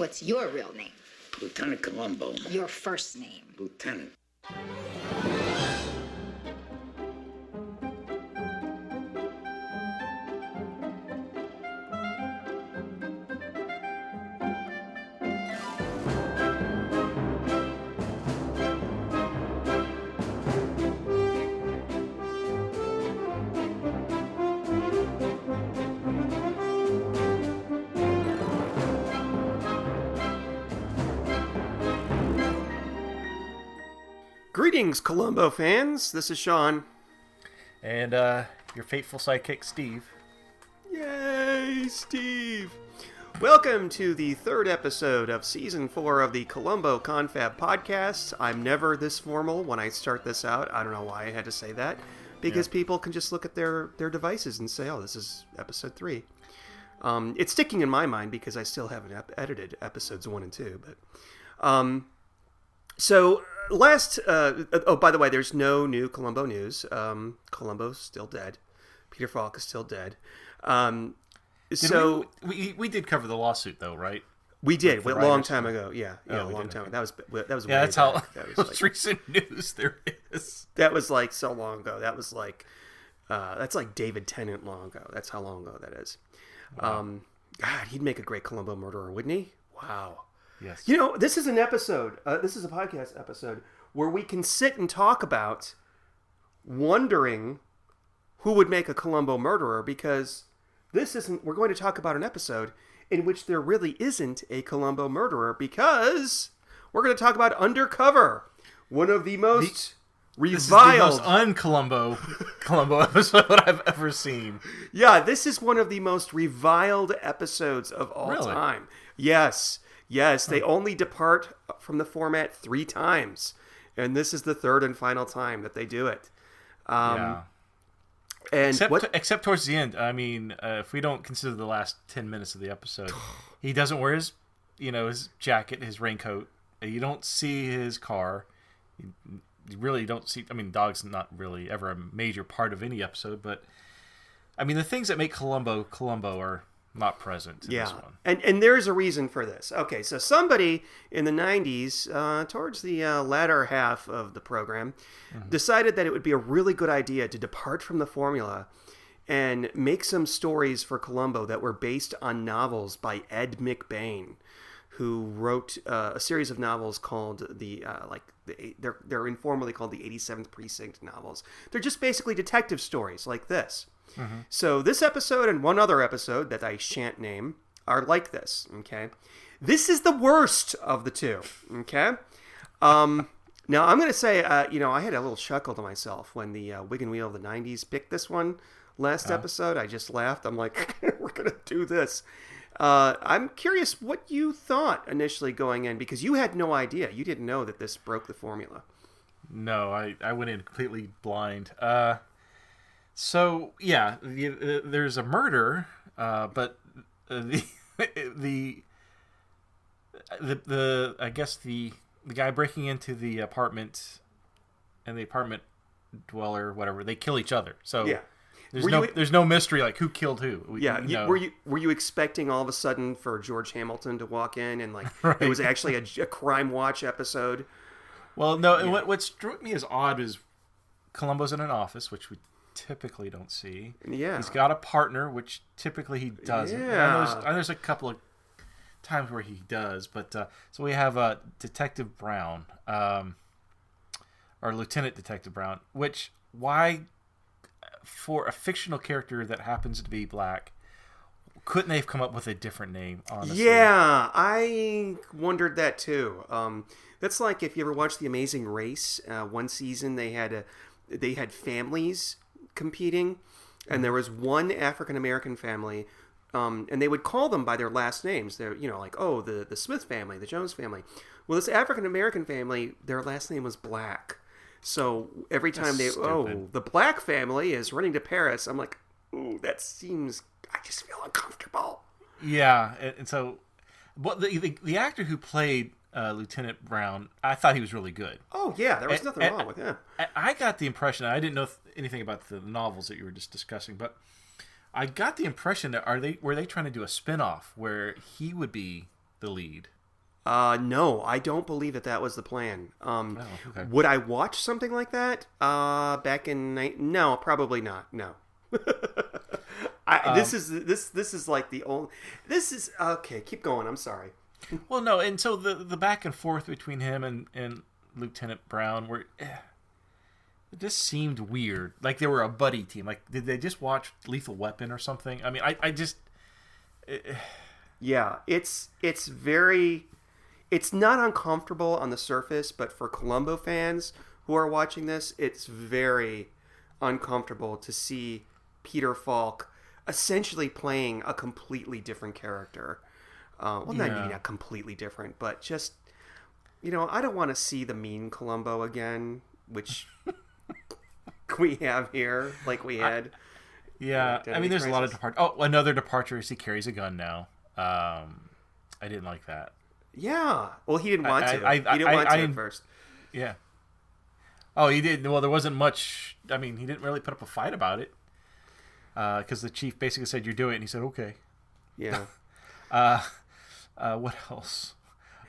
What's your real name? Lieutenant Columbo. Your first name? Lieutenant. Greetings, Columbo fans. This is Sean. And your faithful sidekick, Steve. Yay, Steve! Welcome to the third episode of Season 4 of the Columbo Confab Podcast. I'm never this formal when I start this out. I don't know why I had to say that. Because people can just look at their devices and say, oh, this is episode 3. It's sticking in my mind because I still haven't edited episodes 1 and 2. But So, by the way, there's no new Columbo news. Columbo's still dead. Peter Falk is still dead. We did cover the lawsuit, though, right? We did, a long time ago. Yeah, a long time ago. That was yeah, that's how that was most recent news there is. That was like so long ago. That was like, that's like David Tennant long ago. That's how long ago that is. Wow. God, he'd make a great Columbo murderer, wouldn't he? Wow. Yes. You know, this is an episode, this is a podcast episode, where we can sit and talk about wondering who would make a Columbo murderer, because we're going to talk about an episode in which there really isn't a Columbo murderer, because we're going to talk about Undercover, one of the most reviled... This is the most un-Columbo Columbo episode I've ever seen. Yeah, this is one of the most reviled episodes of all time. Yes, they only depart from the format 3 times, and this is the third and final time that they do it. And except towards the end. I mean, if we don't consider the last 10 minutes of the episode, he doesn't wear his jacket, his raincoat. You don't see his car. You really don't see. I mean, dog's not really ever a major part of any episode, but I mean, the things that make Columbo are not present in this one. And there's a reason for this. Okay, so somebody in the 90s, towards the latter half of the program, decided that it would be a really good idea to depart from the formula and make some stories for Columbo that were based on novels by Ed McBain, who wrote a series of novels called they're informally called the 87th Precinct novels. They're just basically detective stories like this. So this episode and one other episode that I shan't name are like this, okay? This is the worst of the two, okay? Now, I'm going to say, I had a little chuckle to myself when the Wig and Wheel of the 90s picked this one last episode. I just laughed. I'm like, we're going to do this. I'm curious what you thought initially going in, because you had no idea. You didn't know that this broke the formula. No, I went in completely blind. So yeah, there's a murder, but the I guess the guy breaking into the apartment and the apartment dweller, whatever, they kill each other. So yeah. There's no mystery like who killed who. Were you expecting all of a sudden for George Hamilton to walk in and it was actually a Crime Watch episode? Well, no. Yeah. What struck me as odd is Columbo's in an office, which we typically don't see. Yeah. He's got a partner, which typically he doesn't. Yeah. I know there's a couple of times where he does, but so we have Detective Brown, or Lieutenant Detective Brown, which why for a fictional character that happens to be black, couldn't they have come up with a different name, honestly? Yeah, I wondered that too. That's like if you ever watched The Amazing Race, one season they had families competing, and there was one African-American family, and they would call them by their last names. They're, like, oh, the Smith family, the Jones family. Well, this African-American family, their last name was Black. So every time the Black family is running to Paris, I'm like, ooh, that seems, I just feel uncomfortable. Yeah, and so, but the actor who played Lieutenant Brown, I thought he was really good. Oh yeah, there was nothing wrong with him. I got the impression, I didn't know anything about the novels that you were just discussing, but I got the impression that were they trying to do a spin-off where he would be the lead. No, I don't believe that was the plan. Okay. Would I watch something like that? Back in no, probably not. No. This is like the only. This is okay. Keep going. I'm sorry. Well, no, and so the back and forth between him and Lieutenant Brown were. It just seemed weird. Like they were a buddy team. Like, did they just watch Lethal Weapon or something? I mean, I just. Yeah, it's very. It's not uncomfortable on the surface, but for Columbo fans who are watching this, it's very uncomfortable to see Peter Falk essentially playing a completely different character. Not completely different, but just, I don't want to see the mean Columbo again, which we have here, like we had. I mean, there's a lot of departure. Oh, another departure is he carries a gun now. I didn't like that. Yeah. Well, he didn't want to. He didn't want to at first. Yeah. Oh, he did. Well, there wasn't much. I mean, he didn't really put up a fight about it. Because the chief basically said, "You're doing it," and he said, "Okay." Yeah. What else?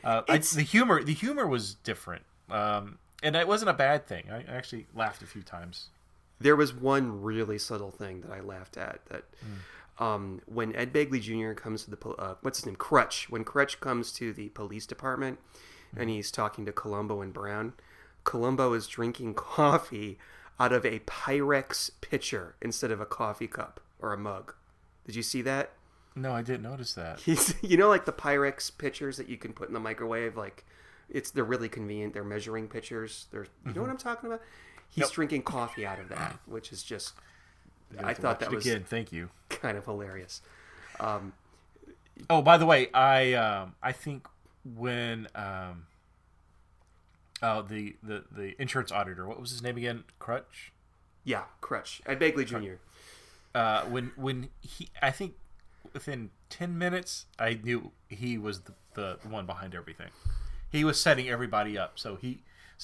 The humor was different. And it wasn't a bad thing. I actually laughed a few times. There was one really subtle thing that I laughed at that. When Ed Begley Jr. comes to the what's his name, Crutch. When Crutch comes to the police department, and he's talking to Columbo and Brown, Columbo is drinking coffee out of a Pyrex pitcher instead of a coffee cup or a mug. Did you see that? No, I didn't notice that. He's, like the Pyrex pitchers that you can put in the microwave. Like, they're really convenient. They're measuring pitchers. You know what I'm talking about? He's drinking coffee out of that, which is just. I thought that was thank you. Kind of hilarious. Oh, by the way, I think when the insurance auditor, what was his name again? Crutch? Yeah, Crutch. Ed Begley Jr. When he, I think within 10 minutes, I knew he was the one behind everything. He was setting everybody up so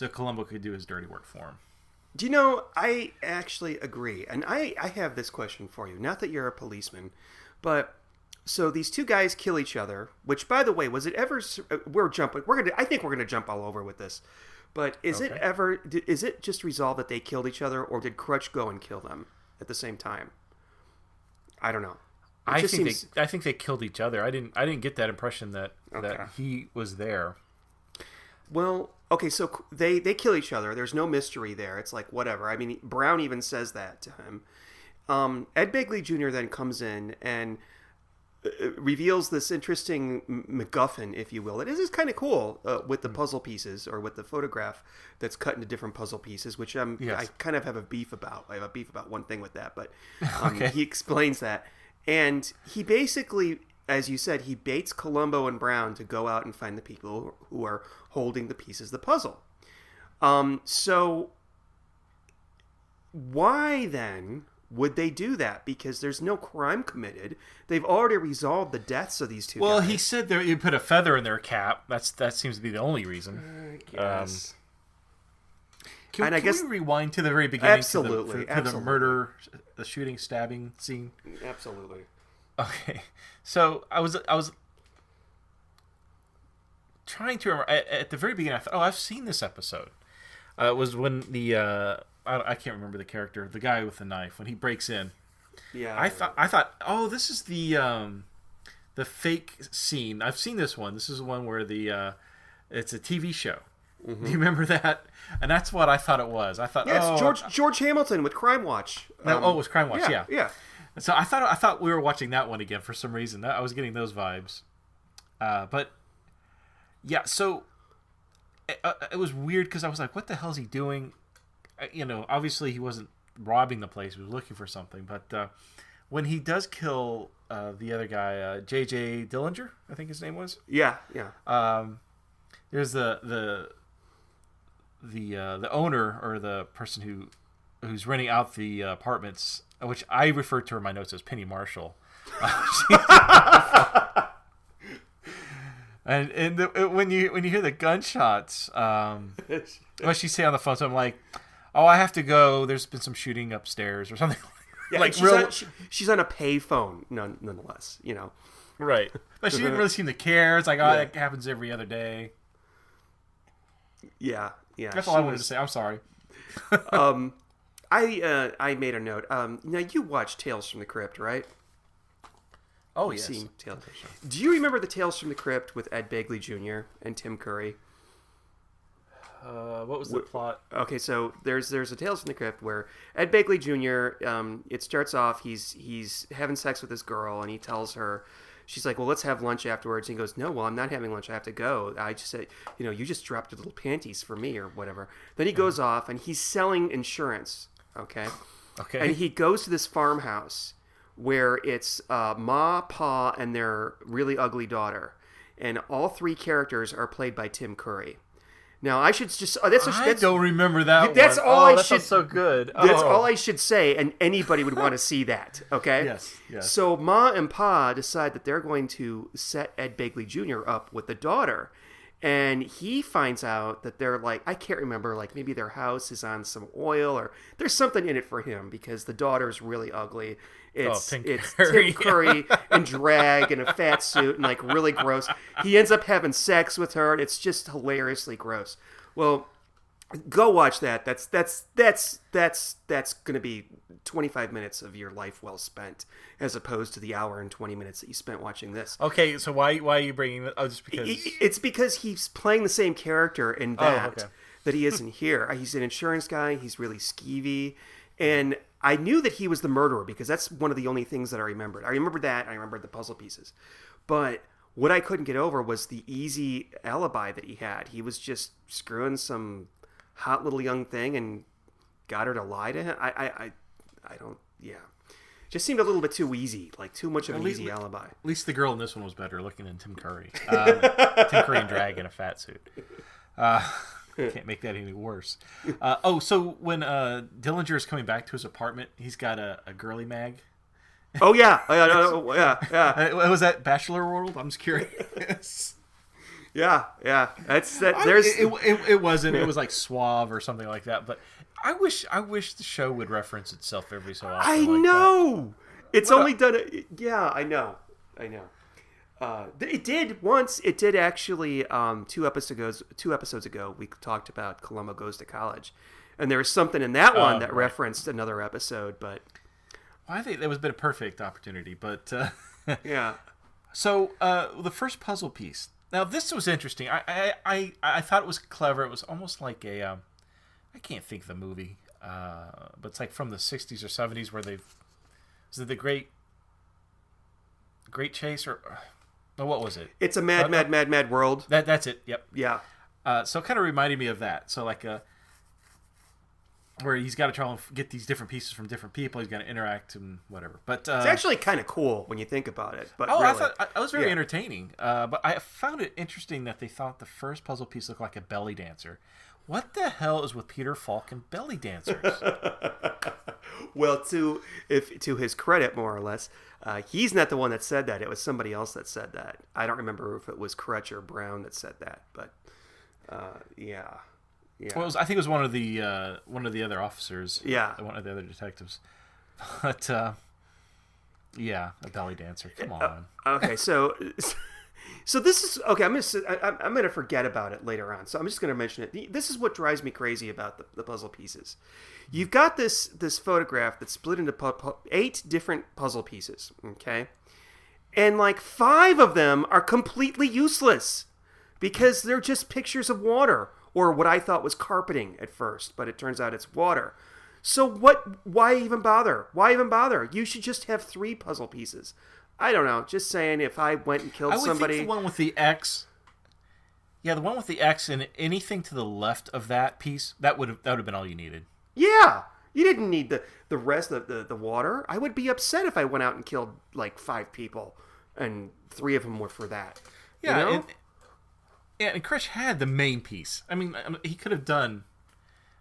Columbo could do his dirty work for him. Do you know, I actually agree. And I have this question for you. Not that you're a policeman, but so these two guys kill each other, which, by the way, was it ever... I think we're going to jump all over with this. But is it just resolved that they killed each other, or did Crutch go and kill them at the same time? I don't know. I think they killed each other. I didn't get that impression that he was there. Well, okay, so they kill each other. There's no mystery there. It's like, whatever. I mean, Brown even says that to him. Ed Begley Jr. then comes in and reveals this interesting MacGuffin, if you will. It is kind of cool with the puzzle pieces, or with the photograph that's cut into different puzzle pieces, which I kind of have a beef about. I have a beef about one thing with that, but he explains that. And he basically, as you said, he baits Columbo and Brown to go out and find the people who are holding the pieces of the puzzle. So why then would they do that? Because there's no crime committed. They've already resolved the deaths of these two guys. Well, he said you put a feather in their cap. That seems to be the only reason. I guess. Can we rewind to the very beginning? Absolutely. To the murder, the shooting, stabbing scene? Absolutely. Okay. So I was trying to remember. At the very beginning, I thought, I've seen this episode. It was when I can't remember the character, the guy with the knife, when he breaks in. Yeah. I thought, this is the fake scene. I've seen this one. This is the one where it's a TV show. Mm-hmm. Do you remember that? And that's what I thought it was. I thought, it's George Hamilton with Crime Watch. It was Crime Watch. Yeah. So I thought we were watching that one again for some reason. I was getting those vibes. But yeah, so it was weird because I was like, what the hell is he doing? Obviously he wasn't robbing the place. He was looking for something. But when he does kill the other guy, J.J. Dillinger, I think his name was. Yeah. There's the owner, or the person who's renting out the apartments, which I refer to in my notes as Penny Marshall. And when you hear the gunshots, what she say on the phone? So I'm like, I have to go. There's been some shooting upstairs or something. Yeah, she's on a pay phone, nonetheless. Right. But she didn't really seem to care. It's like, that happens every other day. Yeah. That's all I wanted to say. I'm sorry. I made a note. Now, you watched Tales from the Crypt, right? Oh, You've yes. seen Tales. Do you remember the Tales from the Crypt with Ed Begley Jr. and Tim Curry? What was the plot? Okay, so there's a Tales from the Crypt where Ed Begley Jr. It starts off he's having sex with this girl, and he tells her, she's like, well, let's have lunch afterwards. And he goes, no, well, I'm not having lunch. I have to go. I just said, you just dropped your little panties for me or whatever. Then he goes off and he's selling insurance. Okay. And he goes to this farmhouse where it's Ma, Pa, and their really ugly daughter, and all three characters are played by Tim Curry. Now, I should just... I don't remember that That's one. all I that should... sounds so good. That's all I should say, and anybody would want to see that, okay? Yes. So Ma and Pa decide that they're going to set Ed Begley Jr. up with the daughter, and he finds out that they're like... I can't remember, like maybe their house is on some oil, or there's something in it for him, because the daughter's really ugly. It's Tim Curry in drag and a fat suit and like really gross. He ends up having sex with her, and it's just hilariously gross. Well, go watch that. That's going to be 25 minutes of your life well spent, as opposed to the hour and 20 minutes that you spent watching this. Okay, so why are you bringing that? Oh, just because it's because he's playing the same character in that he is in here. He's an insurance guy. He's really skeevy, and I knew that he was the murderer because that's one of the only things that I remembered. I remembered that. I remembered the puzzle pieces. But what I couldn't get over was the easy alibi that he had. He was just screwing some hot little young thing and got her to lie to him. I don't, just seemed a little bit too easy, like too much of an easy alibi. At least the girl in this one was better looking than Tim Curry. Tim Curry in drag in a fat suit. Can't make that any worse. So when Dillinger is coming back to his apartment, he's got a girly mag. Oh yeah. Was that Bachelor World? I'm just curious. Yeah. That's that. It wasn't. It was like Suave or something like that. But I wish the show would reference itself every so often. I know. It's only done. Yeah, I know. It did once. It did actually. 2 episodes ago, we talked about Columbo Goes to College, and there was something in that one that referenced another episode. But I think that was a bit of perfect opportunity. But yeah. So the first puzzle piece. Now this was interesting. I thought it was clever. It was almost like a. I can't think of the movie, but it's like from the 60s or 70s where they've. Is it the Great Chase or? Oh, what was it? It's a mad world. That's it. Yep. Yeah. So it kind of reminded me of that. So like where he's got to try and get these different pieces from different people. He's got to interact and whatever. But it's actually kind of cool when you think about it. But really, I thought I was very entertaining. But I found it interesting that they thought the first puzzle piece looked like a belly dancer. What the hell is with Peter Falk and belly dancers? Well, to his credit, more or less, he's not the one that said that. It was somebody else that said that. I don't remember if it was Crutch or Brown that said that, but yeah. Well, I think it was one of the other officers. Yeah, one of the other detectives. But a belly dancer. Come on. Okay, so this is okay. I'm gonna forget about it later on. So I'm just gonna mention it. This is what drives me crazy about the puzzle pieces. You've got this photograph that's split into 8 different puzzle pieces. Okay, and like 5 of them are completely useless because they're just pictures of water or what I thought was carpeting at first, but it turns out it's water. So why even bother? You should just have 3 puzzle pieces. I don't know. Just saying, if I went and killed somebody... I would think the one with the X... Yeah, the one with the X and anything to the left of that piece, that would have been all you needed. Yeah! You didn't need the rest of the water. I would be upset if I went out and killed, like, 5 people, and 3 of them were for that. Yeah, you know? and Krish had the main piece. I mean he could have done...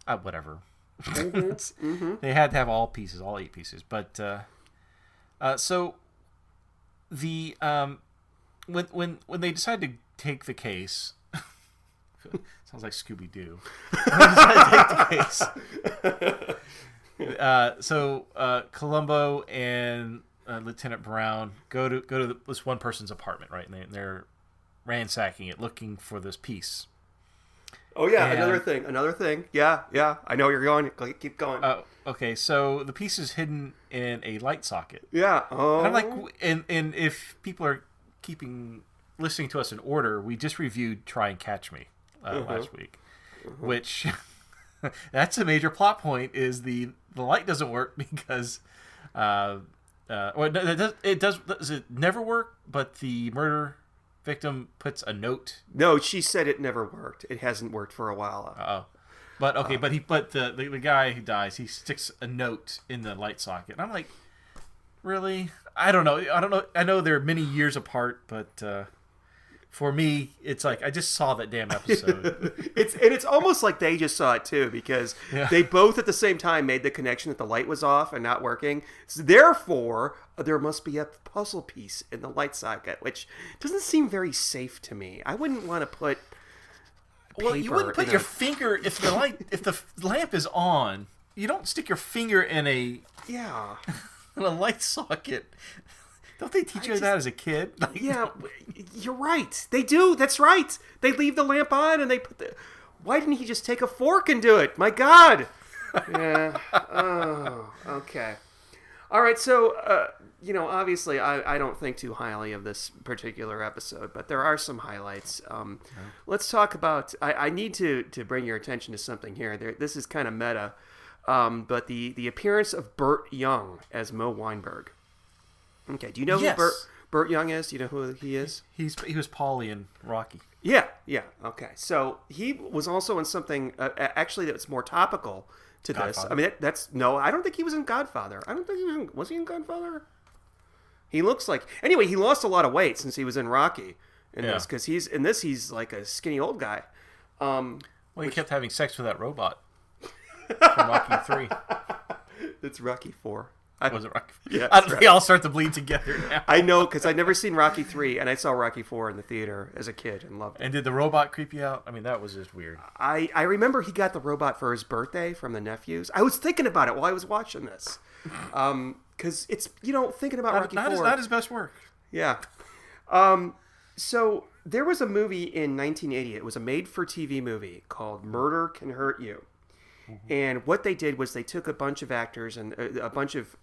whatever. Mm-hmm. They had to have all 8 pieces. But, so... The when they decide to take the case, sounds like Scooby Doo. When they decide to take the case, so Columbo and Lieutenant Brown go to this one person's apartment, right? And they're ransacking it, looking for this piece. Oh yeah, another thing. Yeah. I know where you're going. Keep going. Okay. So the piece is hidden in a light socket. Yeah. Oh. And I'm like, and if people are listening to us in order, we just reviewed Try and Catch Me last week, which that's a major plot point. Is the light doesn't work because it does it never work, but the murder victim puts a note. No, she said it never worked. It hasn't worked for a while. But okay, but the guy who dies, he sticks a note in the light socket. And I'm like, really? I don't know. I know they're many years apart, but for me, it's like I just saw that damn episode. It's almost like they just saw it too, because they both at the same time made the connection that the light was off and not working. So therefore, there must be a puzzle piece in the light socket, which doesn't seem very safe to me. I wouldn't want to put. Well, you wouldn't put your finger if the lamp is on. You don't stick your finger in a light socket. Don't they teach you that as a kid? Yeah, you're right. They do. That's right. They leave the lamp on and they put the. Why didn't he just take a fork and do it? My God. Yeah. Oh. Okay. All right. So, obviously, I don't think too highly of this particular episode, but there are some highlights. Let's talk about. I need to bring your attention to something here. This is kind of meta, but the appearance of Burt Young as Mo Weinberg. Okay. Do you know who Burt Young is? Do you know who he is? He was Paulie in Rocky. Yeah. Okay. So he was also in something actually that's more topical to Godfather. this. I mean, that's no. I don't think he was in Godfather. I don't think he was in. Was he in Godfather? He looks like. Anyway, he lost a lot of weight since he was in Rocky. This, because he's like a skinny old guy. He kept having sex with that robot from Rocky 3. That's Rocky 4. Was it Rocky? Yeah, They all start to bleed together now. I know, because I'd never seen Rocky 3, and I saw Rocky 4 in the theater as a kid and loved it. And did the robot creep you out? I mean, that was just weird. I remember he got the robot for his birthday from the nephews. I was thinking about it while I was watching this. Because it's, thinking about Rocky 4. Not his best work. Yeah. So there was a movie in 1980. It was a made-for-TV movie called Murder Can Hurt You. Mm-hmm. And what they did was they took a bunch of actors and a bunch of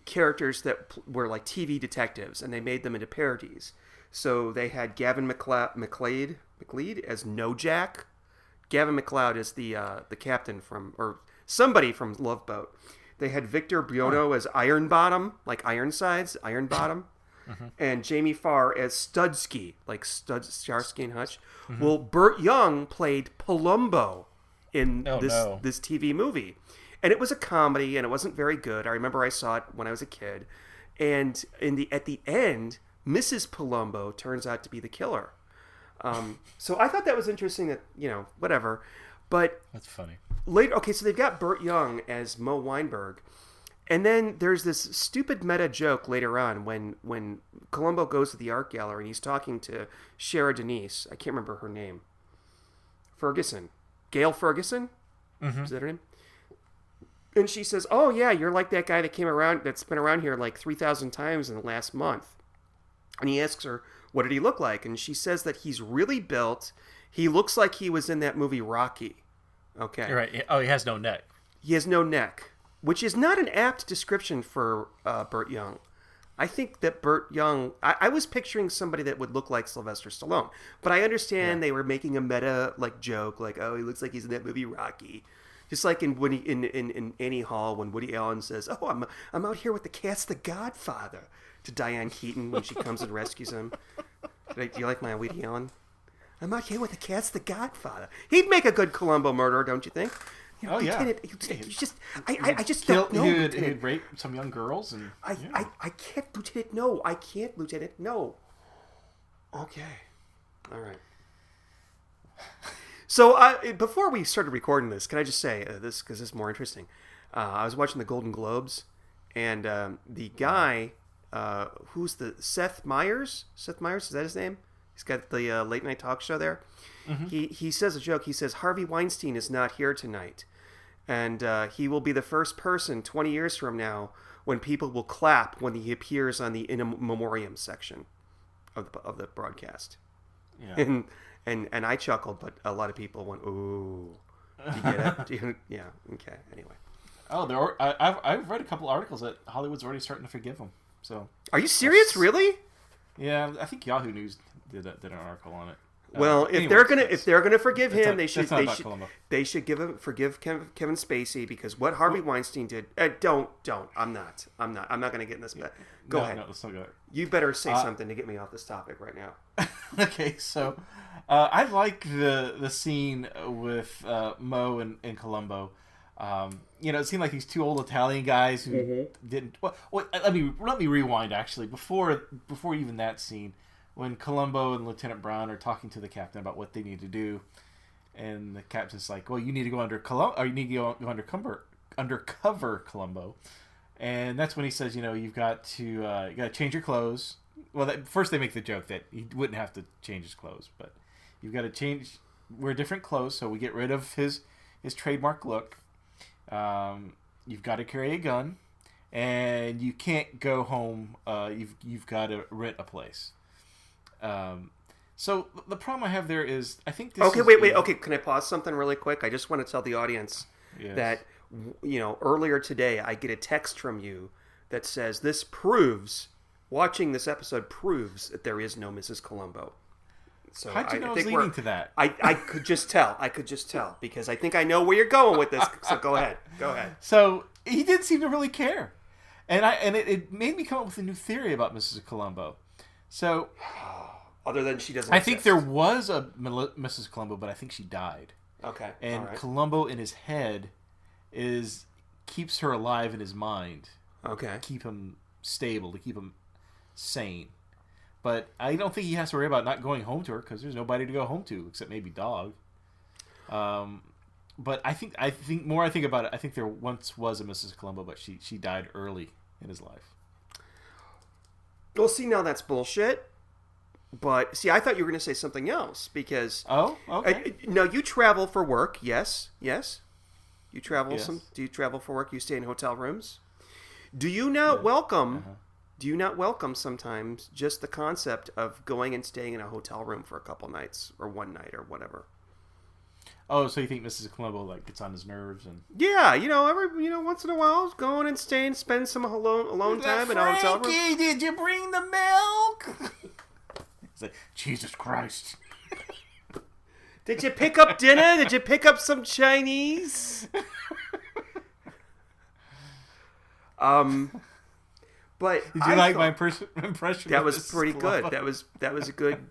characters that were like TV detectives, and they made them into parodies. So they had Gavin McLeod as No Jack. Gavin McLeod is the captain or somebody from Love Boat. They had Victor Buono as Iron Bottom, like Ironsides, Iron Bottom. Mm-hmm. And Jamie Farr as Studsky, like Starsky and Hutch. Mm-hmm. Well, Burt Young played Palumbo in this TV movie. And it was a comedy, and it wasn't very good. I remember I saw it when I was a kid. And at the end, Mrs. Palumbo turns out to be the killer. So I thought that was interesting that, whatever. But that's funny. Later, okay, so they've got Burt Young as Mo Weinberg. And then there's this stupid meta joke later on when Columbo goes to the art gallery and he's talking to Shara Denise. I can't remember her name. Gail Ferguson? Mm-hmm. Is that her name? And she says, "Oh yeah, you're like that guy that's been around here like 3,000 times in the last month." And he asks her, "What did he look like?" And she says that he's really built. He looks like he was in that movie Rocky. Okay. You're right. Oh, he has no neck. He has no neck, which is not an apt description for Burt Young. I think that Burt Young, I was picturing somebody that would look like Sylvester Stallone, but I understand they were making a meta joke, like, oh, he looks like he's in that movie Rocky, just like in Annie Hall when Woody Allen says, "Oh, I'm out here with the cat's the Godfather," to Diane Keaton when she comes and rescues him. Do you like my Woody Allen? "I'm out here with the cat's the Godfather." He'd make a good Columbo murderer, don't you think? Lieutenant, I just don't know. He'd rape some young girls, and I can't, Lieutenant. No, I can't, Lieutenant. No. Okay, all right. So before we started recording this, can I just say this because this is more interesting? I was watching the Golden Globes, and the guy who's the Seth Meyers. Seth Meyers, is that his name? He's got the late night talk show there. Mm-hmm. He says a joke. He says Harvey Weinstein is not here tonight. And he will be the first person 20 years from now when people will clap when he appears on the in memoriam section of the broadcast. Yeah. And I chuckled, but a lot of people went, ooh. Do you get it? Yeah. Okay. Anyway. Oh, I've read a couple articles that Hollywood's already starting to forgive him. So. Are you serious? Really? Yeah, I think Yahoo News did an article on it. Well, if they're gonna forgive him, they should forgive Kevin Spacey, because what Harvey Weinstein did. Don't. I'm not gonna get in this. Go ahead. No, let's not go. You better say something to get me off this topic right now. Okay, so I like the scene with Mo and Columbo. It seemed like these two old Italian guys who didn't. Well, let me rewind. Actually, before even that scene, when Columbo and Lieutenant Brown are talking to the captain about what they need to do, and the captain's like, "Well, you need to go you need to go undercover, Columbo," and that's when he says, you've got to change your clothes. Well, first they make the joke that he wouldn't have to change his clothes, but you've got to wear different clothes so we get rid of his trademark look. You've got to carry a gun, and you can't go home. You've got to rent a place. So the problem I have there is, I think this wait. Okay, can I pause something really quick? I just want to tell the audience that, earlier today I get a text from you that says watching this episode proves that there is no Mrs. Columbo. So how'd you know I was leading to that? I could just tell. Because I think I know where you're going with this. So go ahead. So he did seem to really care, and it made me come up with a new theory about Mrs. Columbo. So, other than she doesn't. I think there was a Mrs. Columbo, but I think she died. Okay. And Columbo in his head keeps her alive in his mind. Okay. To keep him stable, to keep him sane. But I don't think he has to worry about not going home to her, because there's nobody to go home to except maybe Dog. But I think more I think about it, I think there once was a Mrs. Columbo, but she died early in his life. Well, see, now that's bullshit. But see, I thought you were going to say something else, because okay. No, you travel for work. Yes. You travel Yes. Do you travel for work? You stay in hotel rooms. Do you not welcome? Do you not welcome sometimes just the concept of going and staying in a hotel room for a couple nights or one night or whatever? Oh, so you think Mrs. Columbo gets on his nerves and? Yeah, once in a while, going and spend some alone time in a hotel room. Frankie, did you bring the milk? It's like, Jesus Christ. Did you pick up dinner? Did you pick up some Chinese? But did you like my impression? That was pretty good. That was a good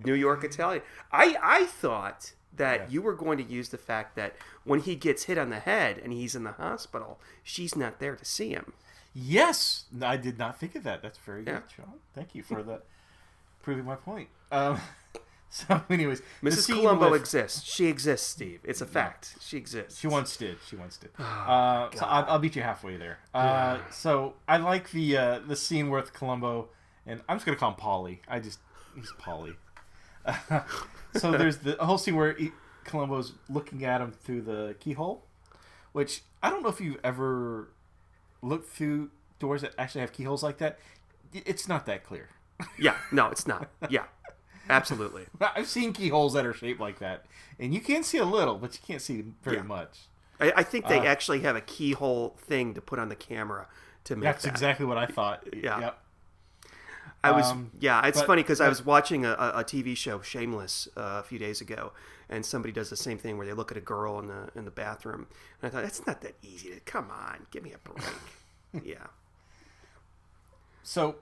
New York Italian. I thought that you were going to use the fact that when he gets hit on the head and he's in the hospital, she's not there to see him. Yes, I did not think of that. That's very good, Sean. Thank you for that, proving my point. So, anyways, Mrs. Columbo exists. She exists, Steve. It's a fact. She exists. She once did. So I'll beat you halfway there. So I like the scene with Columbo, and I'm just gonna call him Paulie. He's Paulie. So there's the whole scene where Columbo's looking at him through the keyhole, which I don't know if you've ever looked through doors that actually have keyholes like that. It's not that clear. Yeah, no, it's not. Yeah, absolutely. I've seen keyholes that are shaped like that, and you can see a little, but you can't see very much. I think they actually have a keyhole thing to put on the camera to make that's exactly what I thought. Yeah. Yep. It's funny because I was watching a TV show, Shameless, a few days ago, and somebody does the same thing where they look at a girl in the bathroom, and I thought, that's not that easy. Come on, give me a break. Yeah. So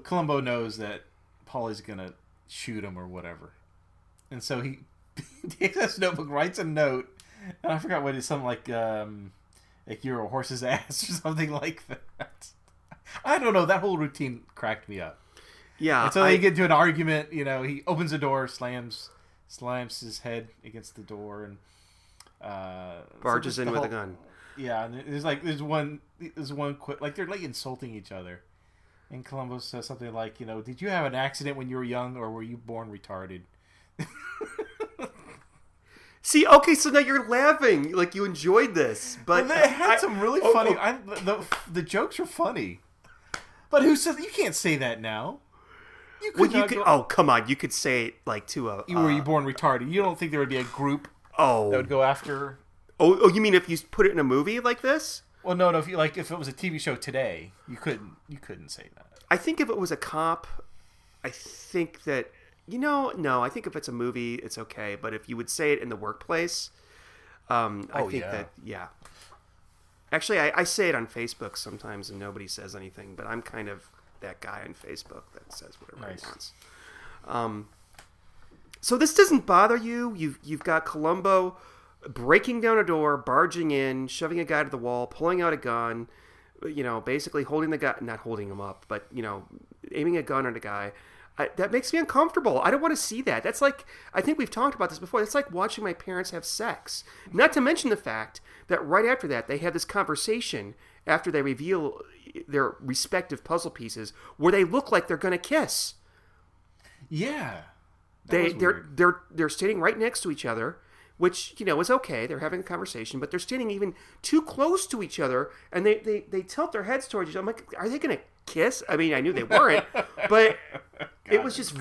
Columbo knows that Paulie's gonna shoot him or whatever, and so he takes this notebook, writes a note, and I forgot what it's something like you're a horse's ass or something like that. I don't know. That whole routine cracked me up. Yeah. And so they get into an argument. He opens the door, slams his head against the door, and barges in with a gun. Yeah, and there's one quick, they're insulting each other, and Columbo says something like, did you have an accident when you were young, or were you born retarded? See, okay, so now you're laughing like you enjoyed this, but Well, it had some really funny. The jokes are funny, but who says you can't say that now? Oh, come on, you could say it like to a. Were you born retarded? You don't think there would be a group that would go after? Oh, you mean if you put it in a movie like this? Well, no. If it was a TV show today, you couldn't say that. I think if it was a cop, I think that no. I think if it's a movie, it's okay. But if you would say it in the workplace, I think that Actually, I say it on Facebook sometimes, and nobody says anything. But I'm kind of that guy on Facebook that says whatever he wants. So this doesn't bother you. You've got Columbo breaking down a door, barging in, shoving a guy to the wall, pulling out a gun, basically holding the guy, not holding him up, but, aiming a gun at a guy. That makes me uncomfortable. I don't want to see that. That's like, I think we've talked about this before. That's like watching my parents have sex. Not to mention the fact that right after that, they have this conversation after they reveal their respective puzzle pieces where they look like they're going to kiss. Yeah. They're standing right next to each other, which, is okay. They're having a conversation, but they're standing even too close to each other, and they tilt their heads towards each other. I'm like, are they going to kiss? I mean, I knew they weren't, but it was just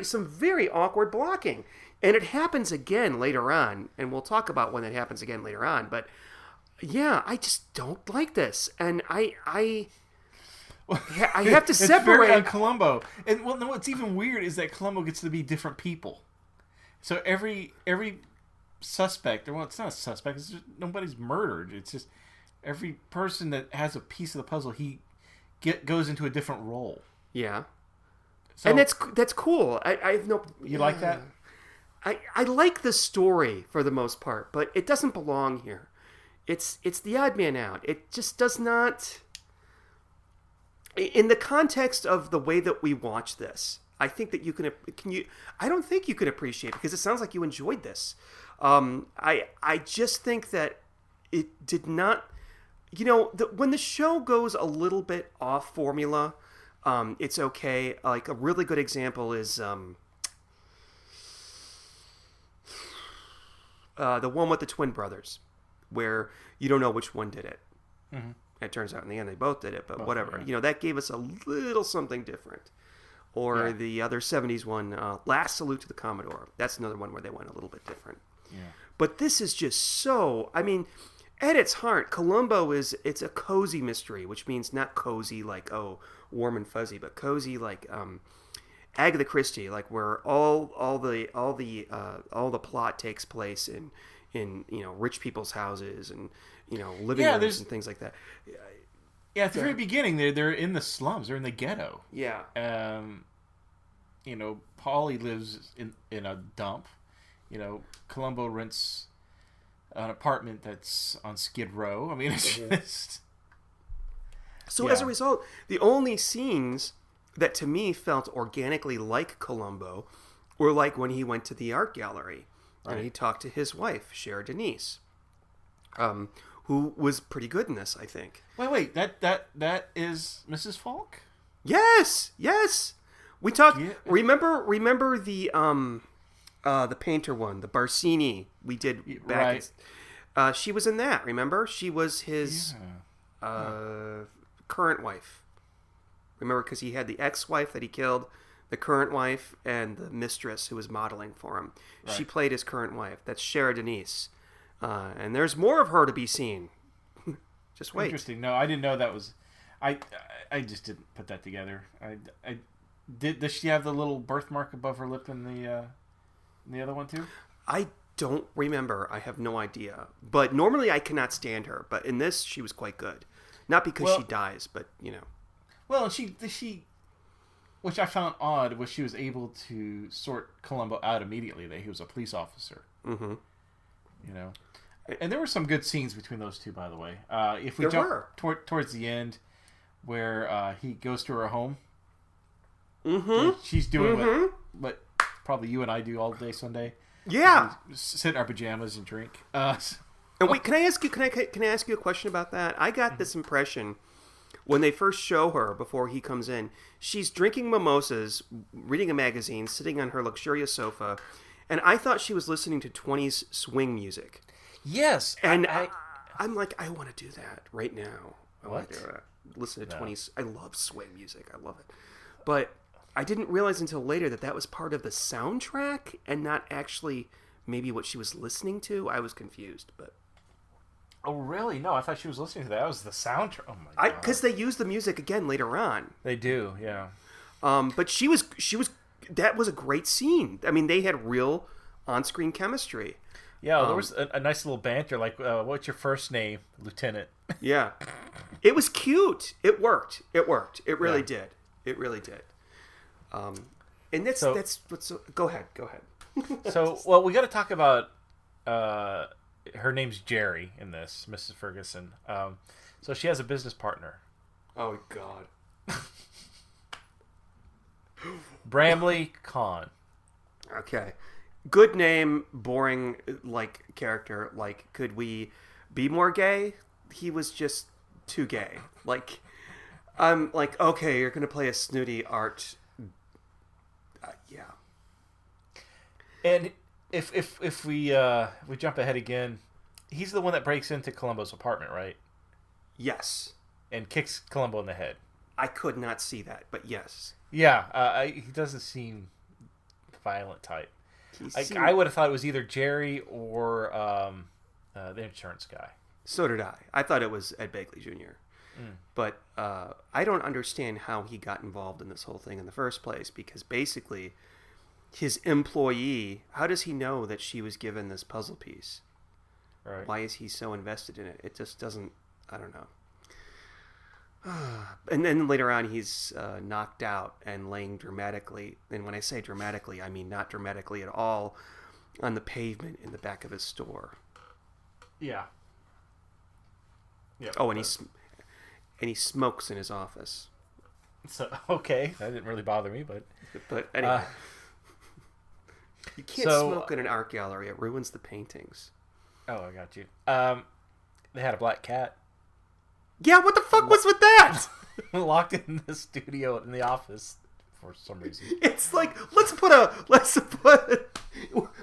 some very awkward blocking. And it happens again later on, and we'll talk about when it happens again later on. But, yeah, I just don't like this. And I have to separate. It's very on Columbo. And, what's even weird is that Columbo gets to be different people. So every suspect, it's not a suspect, it's just nobody's murdered. It's just every person that has a piece of the puzzle, he goes into a different role. Yeah. So, and that's cool. I have no... You like that? I like the story for the most part, but it doesn't belong here. It's the odd man out. It just does not... In the context of the way that we watch this, I think that I don't think you can appreciate it because it sounds like you enjoyed this. I just think that it did not... when the show goes a little bit off formula, it's okay. Like a really good example is the one with the twin brothers, where you don't know which one did it. Mm-hmm. It turns out in the end they both did it, but whatever. Yeah. That gave us a little something different. Or the other 70s one, Last Salute to the Commodore. That's another one where they went a little bit different. Yeah. But this is just so... I mean, at its heart, Columbo it's a cozy mystery, which means not cozy like, warm and fuzzy, but cozy like Agatha Christie, like where all the plot takes place in rich people's houses and living rooms and things like that. Yeah, at the very beginning, they're in the slums, they're in the ghetto. Yeah. Paulie lives in a dump. Columbo rents an apartment that's on Skid Row. I mean, it's just... So as a result, the only scenes that to me felt organically like Columbo were like when he went to the art gallery and he talked to his wife, Cher Denise, who was pretty good in this, I think. Wait, that is Mrs. Falk? Yes. We talked. Yeah. Remember the painter one, the Barsini we did back. Right. She was in that. Remember, she was his current wife. Remember, because he had the ex-wife that he killed, the current wife, and the mistress who was modeling for him. Right. She played his current wife. That's Cher Denise. And there's more of her to be seen. Just wait. Interesting. No, I didn't know that was... I just didn't put that together. Does she have the little birthmark above her lip in the other one too? I don't remember. I have no idea. But normally I cannot stand her. But in this, she was quite good. Not because she dies, but, Well, and she... Which I found odd was she was able to sort Columbo out immediately that he was a police officer. Mm-hmm. And there were some good scenes between those two, by the way. If we jump towards the end, where he goes to her home, she's doing what probably you and I do all day Sunday. Yeah, sit in our pajamas and drink. And wait, can I ask you a question about that? I got this impression when they first show her before he comes in. She's drinking mimosas, reading a magazine, sitting on her luxurious sofa, and I thought she was listening to 20s swing music. Yes, And I'm like, I want to do that right now. I want What? to do that. Listen to 20s. I love swing music. I love it. But I didn't realize until later that was part of the soundtrack and not actually maybe what she was listening to. I was confused, but Oh, really? No, I thought she was listening to that. That was the soundtrack. Oh my god! because they use the music again later on. They do, yeah. But she was. That was a great scene. I mean, they had real on-screen chemistry. Yeah, there was a nice little banter, like, "What's your first name, Lieutenant?" Yeah, it was cute. It worked. It really did. It really did. And that's what's. Go ahead. So, well, we got to talk about. Her name's Jerry in this, Mrs. Ferguson. So she has a business partner. Oh God. Bramley Kahn. Okay. Good name, boring like character. Like, could we be more gay? He was just too gay. Like, I'm like, okay, you're gonna play a snooty art. Yeah. And if we jump ahead again, he's the one that breaks into Columbo's apartment, right? Yes. And kicks Columbo in the head. I could not see that, but yes. Yeah, he doesn't seem violent type. I would have thought it was either Jerry or the insurance guy. So did I. I thought it was Ed Begley Jr. But I don't understand how he got involved in this whole thing in the first place, because basically his employee, how does he know that she was given this puzzle piece? Right. Why is he so invested in it? It just doesn't, I don't know. And then later on, he's knocked out and laying dramatically, and when I say dramatically, I mean not dramatically at all, on the pavement in the back of his store. Yeah. Yeah. Oh, and he smokes in his office. So okay, that didn't really bother me, But anyway, you can't smoke in an art gallery; it ruins the paintings. Oh, I got you. They had a black cat. Yeah, what the fuck was with that? Locked in the studio in the office for some reason. It's like let's put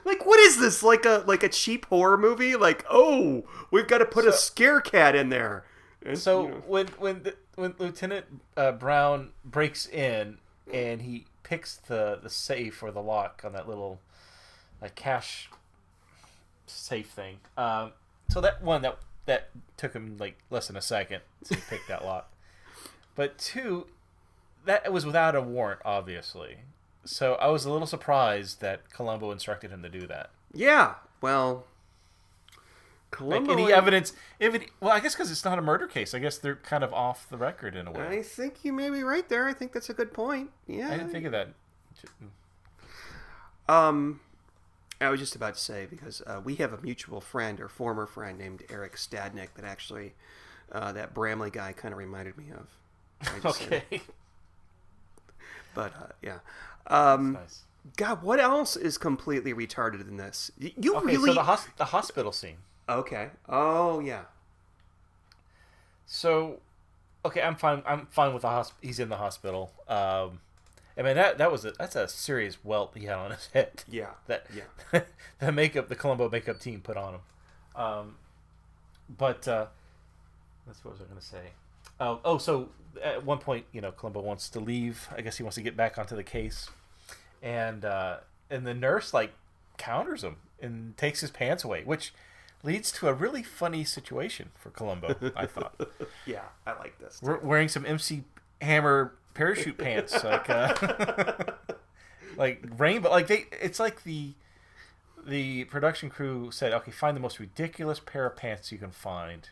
like what is this, like a cheap horror movie? Like, oh, we've got to put a scare cat in there. And, so when Lieutenant Brown breaks in and he picks the safe or the lock on that little cash safe thing, so that took him like less than a second to pick that lock. But two, that was without a warrant, obviously. So I was a little surprised that Columbo instructed him to do that. Yeah, well, Columbo. Like any evidence? Well, I guess because it's not a murder case. I guess they're kind of off the record in a way. I think you may be right there. I think that's a good point. Yeah, I didn't think of that. I was just about to say, because we have a mutual friend or former friend named Eric Stadnick that actually that Bramley guy kind of reminded me of. Okay. But yeah. That's nice. God, what else is completely retarded in this? You okay, really so the hospital scene. Okay. Oh yeah. So, okay, I'm fine with the hospital. He's in the hospital. I mean that's a serious welt he had on his head. Yeah. The Columbo makeup team put on him. But that's what was I going to say? So at one point, Columbo wants to leave. I guess he wants to get back onto the case, and the nurse counters him and takes his pants away, which leads to a really funny situation for Columbo. I thought. Yeah, I like this. We're wearing some MC Hammer parachute pants, like rainbow. It's like the production crew said, okay, find the most ridiculous pair of pants you can find,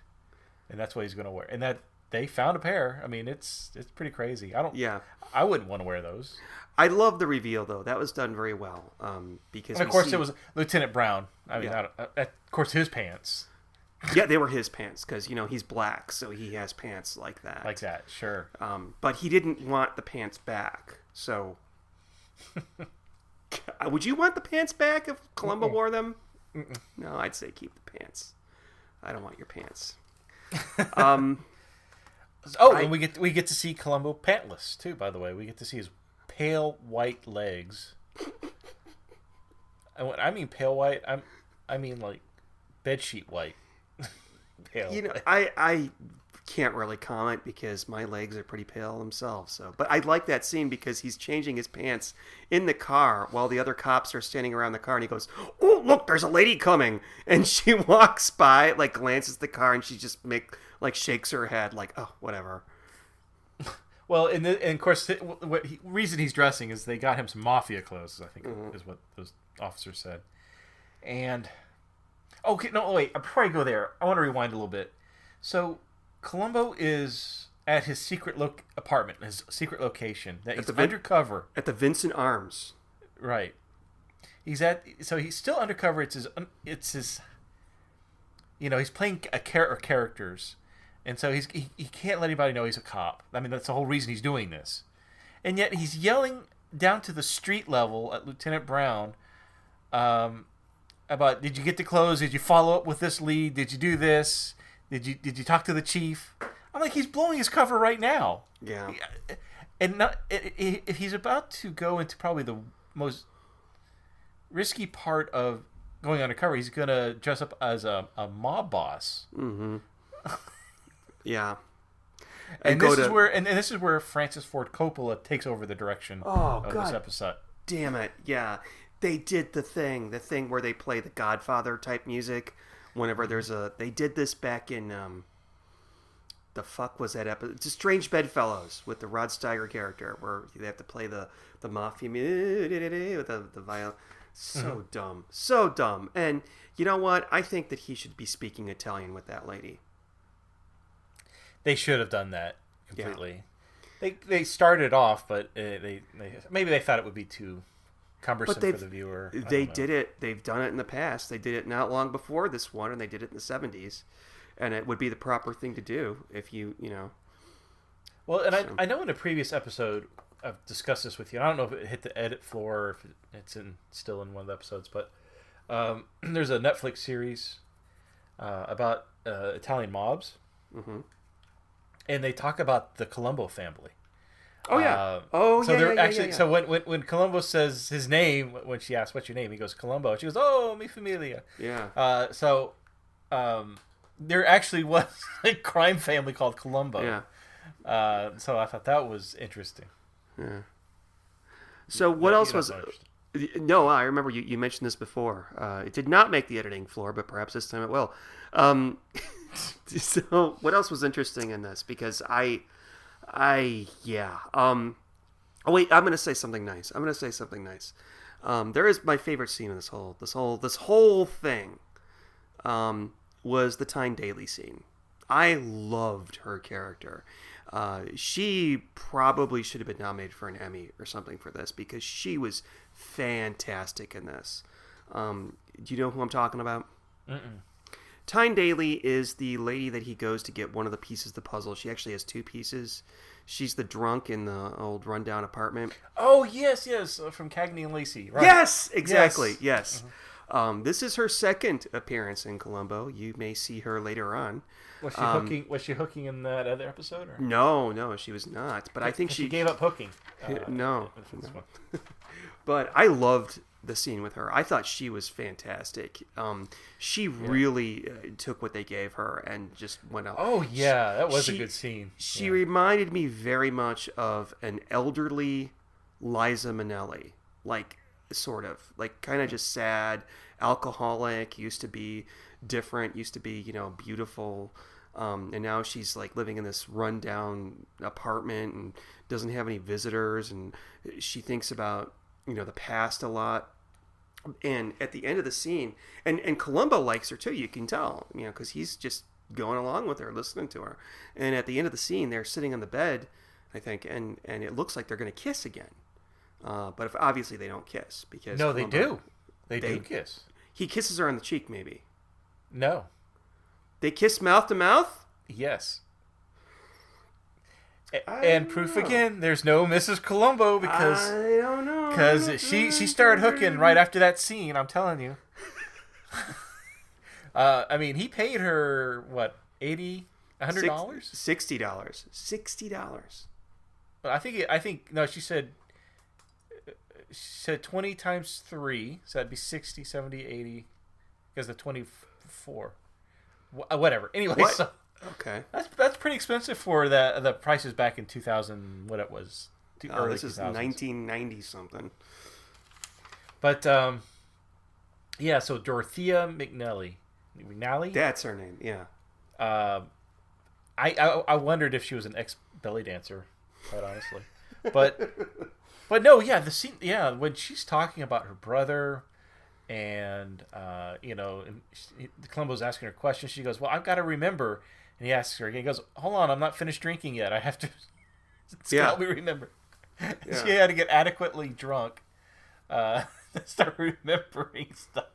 and that's what he's going to wear. And that they found a pair. I mean, it's pretty crazy. I wouldn't want to wear those. I love the reveal though. That was done very well. Because and of course it was Lieutenant Brown. I mean, of course his pants. Yeah, they were his pants because he's black, so he has pants like that. Like that, sure. But he didn't want the pants back. So, would you want the pants back if Columbo wore them? Mm-mm. No, I'd say keep the pants. I don't want your pants. And we get to see Columbo pantless too. By the way, we get to see his pale white legs. when I mean pale white, I mean like bedsheet white. Pale. I can't really comment because my legs are pretty pale themselves. So, but I like that scene because he's changing his pants in the car while the other cops are standing around the car, and he goes, "Oh, look, there's a lady coming!" And she walks by, like glances at the car, and she just shakes her head, like, "Oh, whatever." Well, and of course, reason he's dressing is they got him some mafia clothes. I think is what those officers said. And okay, no, wait. Before I go there, I want to rewind a little bit. So Columbo is at his secret apartment, his secret location. That he's undercover at the Vincent Arms. Right. So he's still undercover. It's his. He's playing characters. And so he can't let anybody know he's a cop. I mean, that's the whole reason he's doing this. And yet he's yelling down to the street level at Lieutenant Brown about, did you get the clothes? Did you follow up with this lead? Did you do this? Did you talk to the chief? I'm like, he's blowing his cover right now. Yeah. And if he's about to go into probably the most risky part of going undercover, he's going to dress up as a mob boss. Mm-hmm. Yeah. And this is where Francis Ford Coppola takes over the direction of this episode. Damn it. Yeah. They did the thing where they play the Godfather type music whenever they did this back in the fuck was that episode? It's Strange Bedfellows with the Rod Steiger character where they have to play the mafia with the violin. So dumb. So dumb. And you know what? I think that he should be speaking Italian with that lady. They should have done that completely. Yeah. They started off, but maybe they thought it would be too cumbersome for the viewer. They did it. They've done it in the past. They did it not long before this one, and they did it in the 70s. And it would be the proper thing to do if you know. Well, and I know in a previous episode I've discussed this with you. I don't know if it hit the edit floor or if it's still in one of the episodes, but there's a Netflix series about Italian mobs. Mm-hmm. And they talk about the Columbo family. Oh yeah. So when Columbo says his name, when she asks what's your name, he goes Columbo. She goes, "Oh, mi familia." Yeah. There actually was a crime family called Columbo. Yeah. So I thought that was interesting. Yeah. So what else was? No, I remember you mentioned this before. It did not make the editing floor, but perhaps this time it will. So what else was interesting in this? Because oh wait, I'm gonna say something nice. There is my favorite scene in this whole thing. Was the Tyne Daly scene. I loved her character. She probably should have been nominated for an Emmy or something for this because she was fantastic in this. Do you know who I'm talking about? Mm-mm. Tyne Daly is the lady that he goes to get one of the pieces of the puzzle. She actually has two pieces. She's the drunk in the old rundown apartment. Oh, yes, from Cagney and Lacey. Right. Yes, exactly, yes. Mm-hmm. This is her second appearance in Columbo. You may see her later on. Was she hooking in that other episode? Or? No, she was not. But I think she gave up hooking. No. But I loved the scene with her. I thought she was fantastic. She really took what they gave her and just went out. Oh yeah, that was a good scene. She reminded me very much of an elderly Liza Minnelli, sort of kind of just sad, alcoholic. Used to be different. Used to be beautiful. And now she's living in this rundown apartment and doesn't have any visitors. And she thinks about the past a lot. And at the end of the scene, and Columbo likes her too, you can tell, because he's just going along with her, listening to her. And at the end of the scene, they're sitting on the bed, I think, and it looks like they're going to kiss again. But obviously they don't kiss because no, Columbo, they do. They do kiss. He kisses her on the cheek, maybe. No, they kiss mouth to mouth. Yes. And proof again, there's no Mrs. Columbo because I don't know. Because she started hooking right after that scene. I'm telling you. I mean, he paid her what, $80, $100, $60. But I think no. She said she said 20 times 3, so that'd be 60, 70, 80, because the 24. Whatever. Anyway, What? so Okay. that's pretty expensive for the prices back in 2000, what it was. Early This is 2000s. 1990 something. But, yeah, so Dorothea McNally. That's her name, yeah. I wondered if she was an ex-belly dancer, quite honestly. But no, yeah, the scene, yeah, when she's talking about her brother and, and Columbo's asking her questions, she goes, well, I've got to remember. And he asks her again, he goes, hold on, I'm not finished drinking yet. I have to help me remember. Yeah. She had to get adequately drunk to start remembering stuff.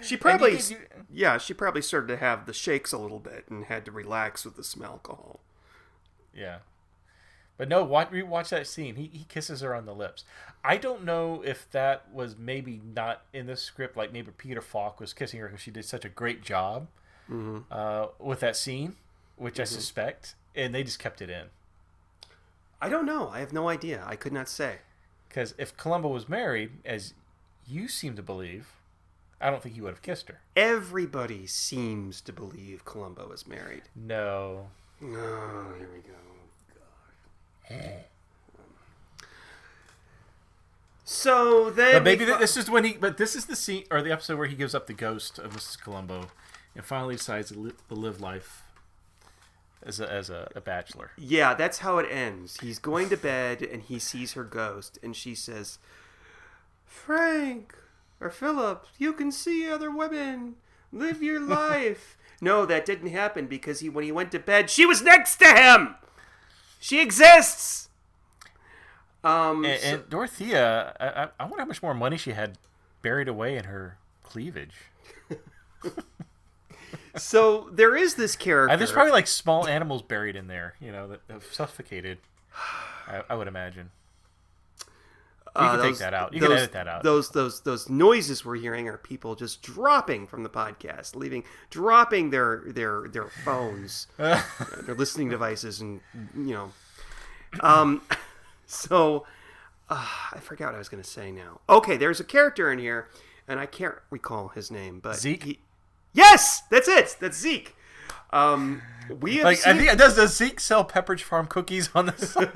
She probably, she probably started to have the shakes a little bit and had to relax with some alcohol. Yeah. But no, rewatch that scene. He kisses her on the lips. I don't know if that was maybe not in the script, like maybe Peter Falk was kissing her because she did such a great job with that scene, which I suspect, and they just kept it in. I don't know. I have no idea. I could not say. Because if Columbo was married, as you seem to believe, I don't think he would have kissed her. Everybody seems to believe Columbo is married. No. Oh, here we go. So then, but maybe this is when this is the scene or the episode where he gives up the ghost of Mrs. Columbo, and finally decides to live life as a bachelor. Yeah, that's how it ends. He's going to bed and he sees her ghost, and she says, "Frank or Philip, you can see other women. Live your life." No, that didn't happen because when he went to bed, she was next to him. She exists. And Dorothea, I wonder how much more money she had buried away in her cleavage. So there is this character. There's probably like small animals buried in there, that have suffocated. I would imagine. You can take that out. You can edit that out. Those noises we're hearing are people just dropping from the podcast, dropping their phones, their listening devices, and So, I forgot what I was going to say now. Okay, there's a character in here, and I can't recall his name, but Zeke. Yes, that's it. That's Zeke. We have seen... I think does Zeke sell Pepperidge Farm cookies on the side?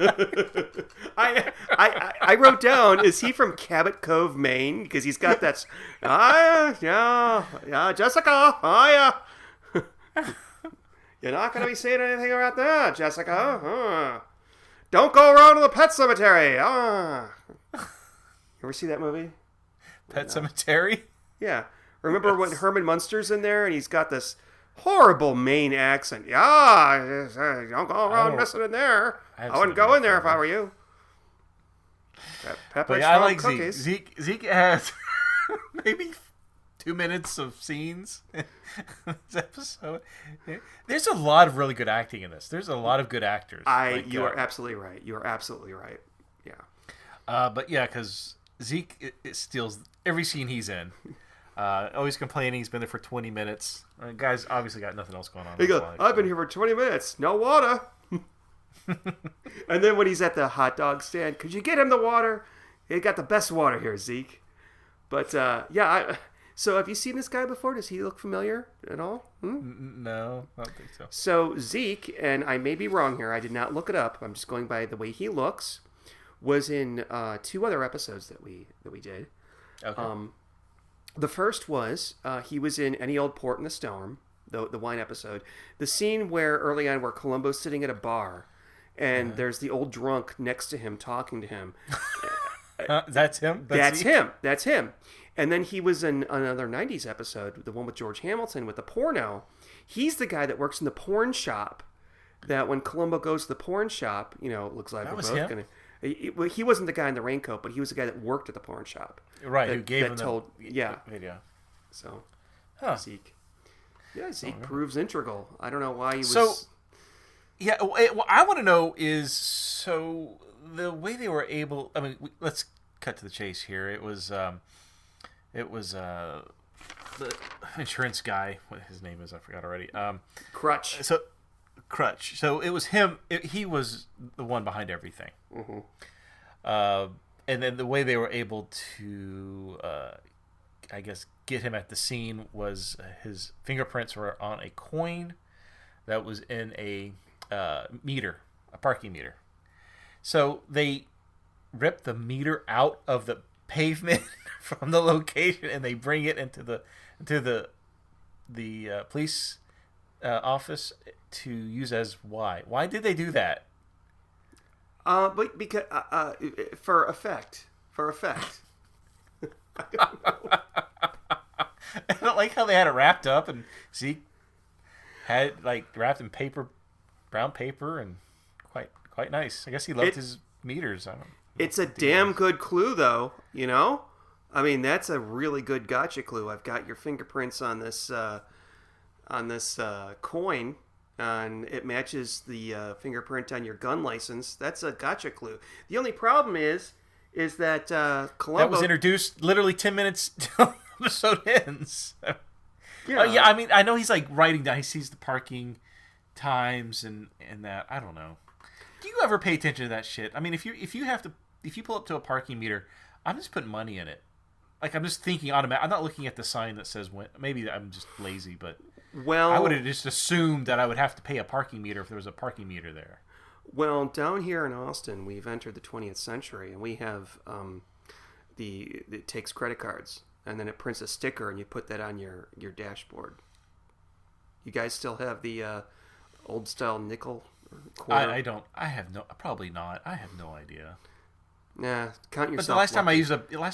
I wrote down, is he from Cabot Cove, Maine? Because he's got that. Yeah, Jessica. You're not going to be saying anything about that, Jessica. Don't go around to the pet cemetery. You ever see that movie? Pet Cemetery? Yeah. Remember when Herman Munster's in there and he's got this horrible Maine accent? Yeah, don't go around messing in there. I wouldn't go in there if I were you. But yeah, I like Zeke. Zeke has maybe 2 minutes of scenes in this episode. There's a lot of really good acting in this. There's a lot of good actors. You are absolutely right. You are absolutely right. Yeah. But yeah, because Zeke it steals every scene he's in. Always complaining he's been there for 20 minutes. Guy's obviously got nothing else going on. He goes, I've been here for 20 minutes. No water. And then when he's at the hot dog stand, could you get him the water? He got the best water here, Zeke. But so have you seen this guy before? Does he look familiar at all? No, I don't think so. So Zeke, and I may be wrong here, I did not look it up. I'm just going by the way he looks, was in 2 other episodes that we did. Okay. The first was he was in Any Old Port in the Storm, the wine episode. The scene where early on where Columbo's sitting at a bar and there's the old drunk next to him talking to him. That's him? That's him. That's him. And then he was in another 90s episode, the one with George Hamilton with the porno. He's the guy that works in the porn shop that when Columbo goes to the porn shop, it looks like we're both going to... He wasn't the guy in the raincoat, but he was the guy that worked at the porn shop. Right, who gave him the video. So, Zeke. Yeah, Zeke proves integral. I don't know why he was... So, yeah, what I want to know is, so the way they were able... I mean, let's cut to the chase here. It was the insurance guy. What his name is, I forgot already. Crutch. Crutch. So it was him. He was the one behind everything. Mm-hmm. and then the way they were able to, I guess, get him at the scene was his fingerprints were on a coin that was in a meter, a parking meter. So they ripped the meter out of the pavement from the location, and they bring it into the police office to use as why. Why did they do that? But because for effect. I don't know. I don't like how they had it wrapped up, and Zeke had it like wrapped in brown paper, and quite nice. I guess he loved his meters. I don't know. It's a damn good clue, though. You know, I mean, that's a really good gotcha clue. I've got your fingerprints on this coin, and it matches the fingerprint on your gun license. That's a gotcha clue. The only problem is that Columbo... That was introduced literally 10 minutes till the episode ends. Yeah. Yeah, I mean, I know he's like writing down. He sees the parking times and that. I don't know. Do you ever pay attention to that shit? I mean, if you pull up to a parking meter, I'm just putting money in it. Like, I'm just thinking automatic. I'm not looking at the sign that says when. Maybe I'm just lazy, but I would have just assumed that I would have to pay a parking meter if there was a parking meter there. Well, down here in Austin, we've entered the 20th century, and we have it takes credit cards, and then it prints a sticker, and you put that on your dashboard. You guys still have the old style nickel? I don't. I have no. Probably not. I have no idea. Nah, count yourself. But the last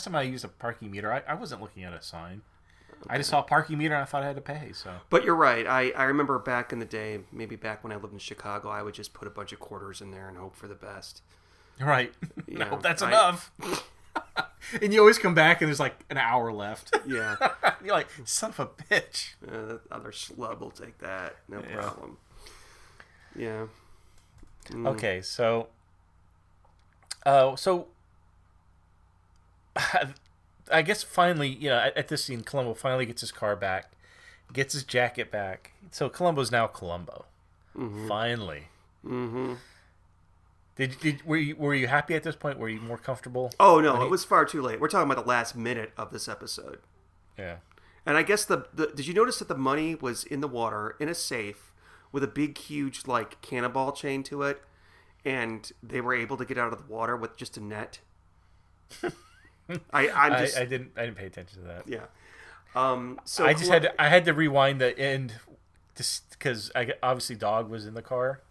time I used a parking meter, I wasn't looking at a sign. Okay. I just saw a parking meter and I thought I had to pay. So. But you're right. I remember back in the day, maybe back when I lived in Chicago, I would just put a bunch of quarters in there and hope for the best. Right. I hope that's enough. And you always come back and there's like an hour left. Yeah. You're like, son of a bitch. That other schlub will take that. No problem. Yeah. Okay, so I guess finally, at this scene, Columbo finally gets his car back, gets his jacket back. So Columbo's now Columbo. Mm-hmm. Finally. Mm-hmm. Were you happy at this point? Were you more comfortable? Oh no, it was far too late. We're talking about the last minute of this episode. Yeah. And I guess did you notice that the money was in the water in a safe with a big, huge like cannonball chain to it, and they were able to get out of the water with just a net? I didn't pay attention to that. Yeah. So I had to rewind the end just because obviously dog was in the car.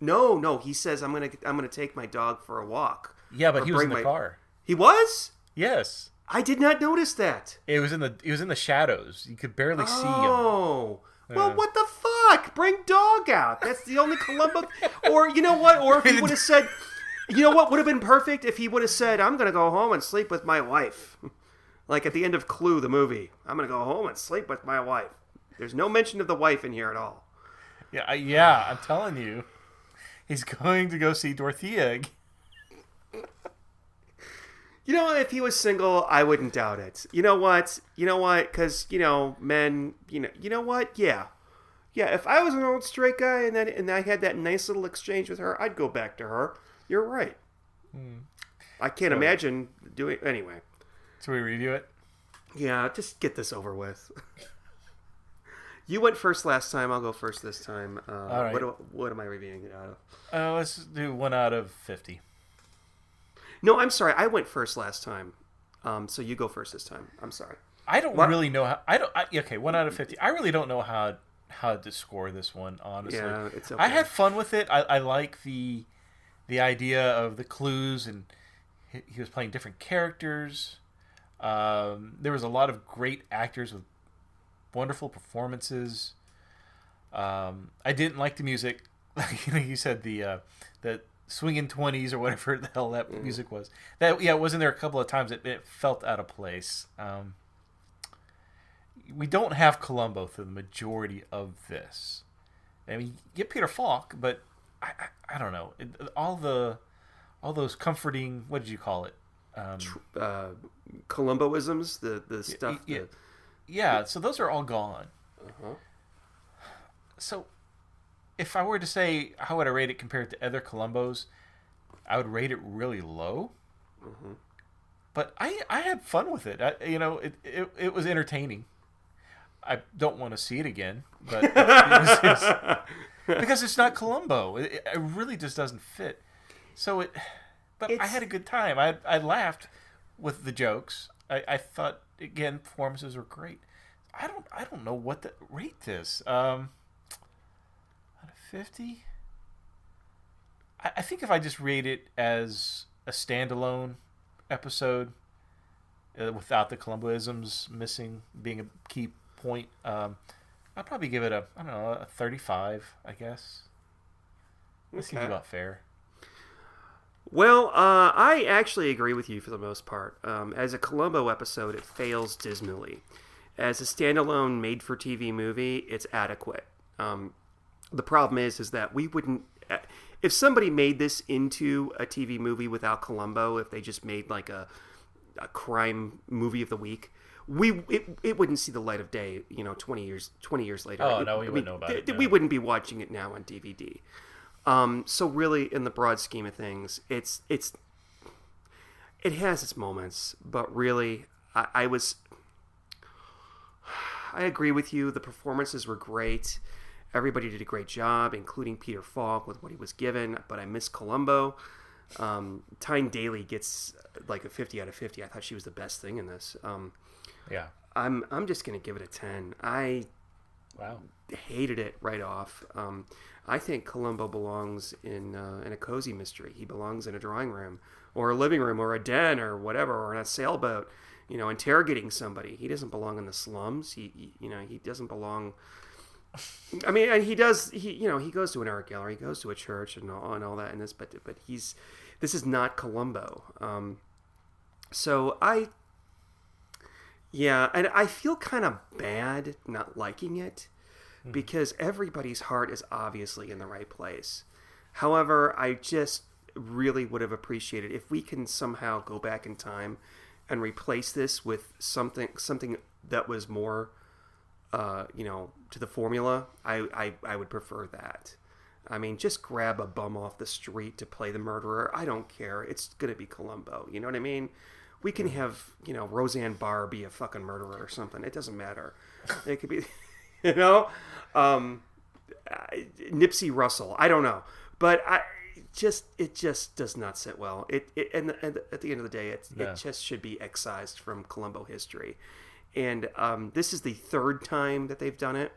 No. He says I'm gonna take my dog for a walk. Yeah, but he was in the car. He was? Yes. I did not notice that. It was in the shadows. You could barely see him. Oh. Well, what the fuck? Bring dog out. That's the only Columbo. Or you know what? Or if he would have said, you know what would have been perfect if he would have said, "I'm gonna go home and sleep with my wife," like at the end of Clue, the movie. I'm gonna go home and sleep with my wife. There's no mention of the wife in here at all. Yeah. I'm telling you, he's going to go see Dorothea. You know, if he was single, I wouldn't doubt it. You know what? Because, men, you know what? Yeah. If I was an old straight guy and I had that nice little exchange with her, I'd go back to her. You're right. I can't imagine doing... Anyway. Should we review it? Yeah, just get this over with. You went first last time. I'll go first this time. All right. What am I reviewing it out of? Let's do 1 out of 50. No, I'm sorry. I went first last time. So you go first this time. I'm sorry. I don't really know how... okay, 1 out of 50. I really don't know how to score this one, honestly. Yeah, it's okay. I had fun with it. I like the idea of the clues, and he was playing different characters. There was a lot of great actors with wonderful performances. I didn't like the music. Like you said, the swinging 20s or whatever the hell that music was. It wasn't there a couple of times. It felt out of place. We don't have Columbo through the majority of this. I mean, you get Peter Falk, but I don't know. All those comforting, what did you call it? Columboisms, the stuff. Yeah, so those are all gone. Uh-huh. So, if I were to say how would I rate it compared to other Columbos, I would rate it really low. Mm-hmm. but I had fun with it. It was entertaining. I don't want to see it again, but because it's not Columbo. It really just doesn't fit. But I had a good time. I laughed with the jokes. I thought, again, performances were great. I don't know what the rate this. Out of 50? I think if I just rate it as a standalone episode without the Columboisms missing being a key point, I'd probably give it a 35, I guess. That seems about fair. Well, I actually agree with you for the most part. As a Columbo episode, it fails dismally. As a standalone made-for-TV movie, it's adequate. The problem is that we wouldn't... If somebody made this into a TV movie without Columbo, if they just made like a crime movie of the week, it wouldn't see the light of day, 20 years later. Oh, no, we wouldn't know about it. We wouldn't be watching it now on DVD. So really, in the broad scheme of things, it has its moments, but really, I agree with you. The performances were great. Everybody did a great job, including Peter Falk with what he was given, but I miss Columbo. Tyne Daly gets like a 50 out of 50. I thought she was the best thing in this. Yeah. I'm just going to give it a 10. I hated it right off. I think Columbo belongs in a cozy mystery. He belongs in a drawing room or a living room or a den or whatever, or in a sailboat, interrogating somebody. He doesn't belong in the slums. He doesn't belong... I mean, and he does. He goes to an art gallery, he goes to a church, and all that in this. But this is not Columbo. And I feel kind of bad not liking it because everybody's heart is obviously in the right place. However, I just really would have appreciated if we can somehow go back in time and replace this with something that was more. To the formula, I would prefer that. I mean, just grab a bum off the street to play the murderer. I don't care. It's going to be Columbo. You know what I mean? We can have, Roseanne Barr be a fucking murderer or something. It doesn't matter. It could be, Nipsey Russell. I don't know. But it just does not sit well. And at the end of the day, it just should be excised from Columbo history. And this is the third time that they've done it.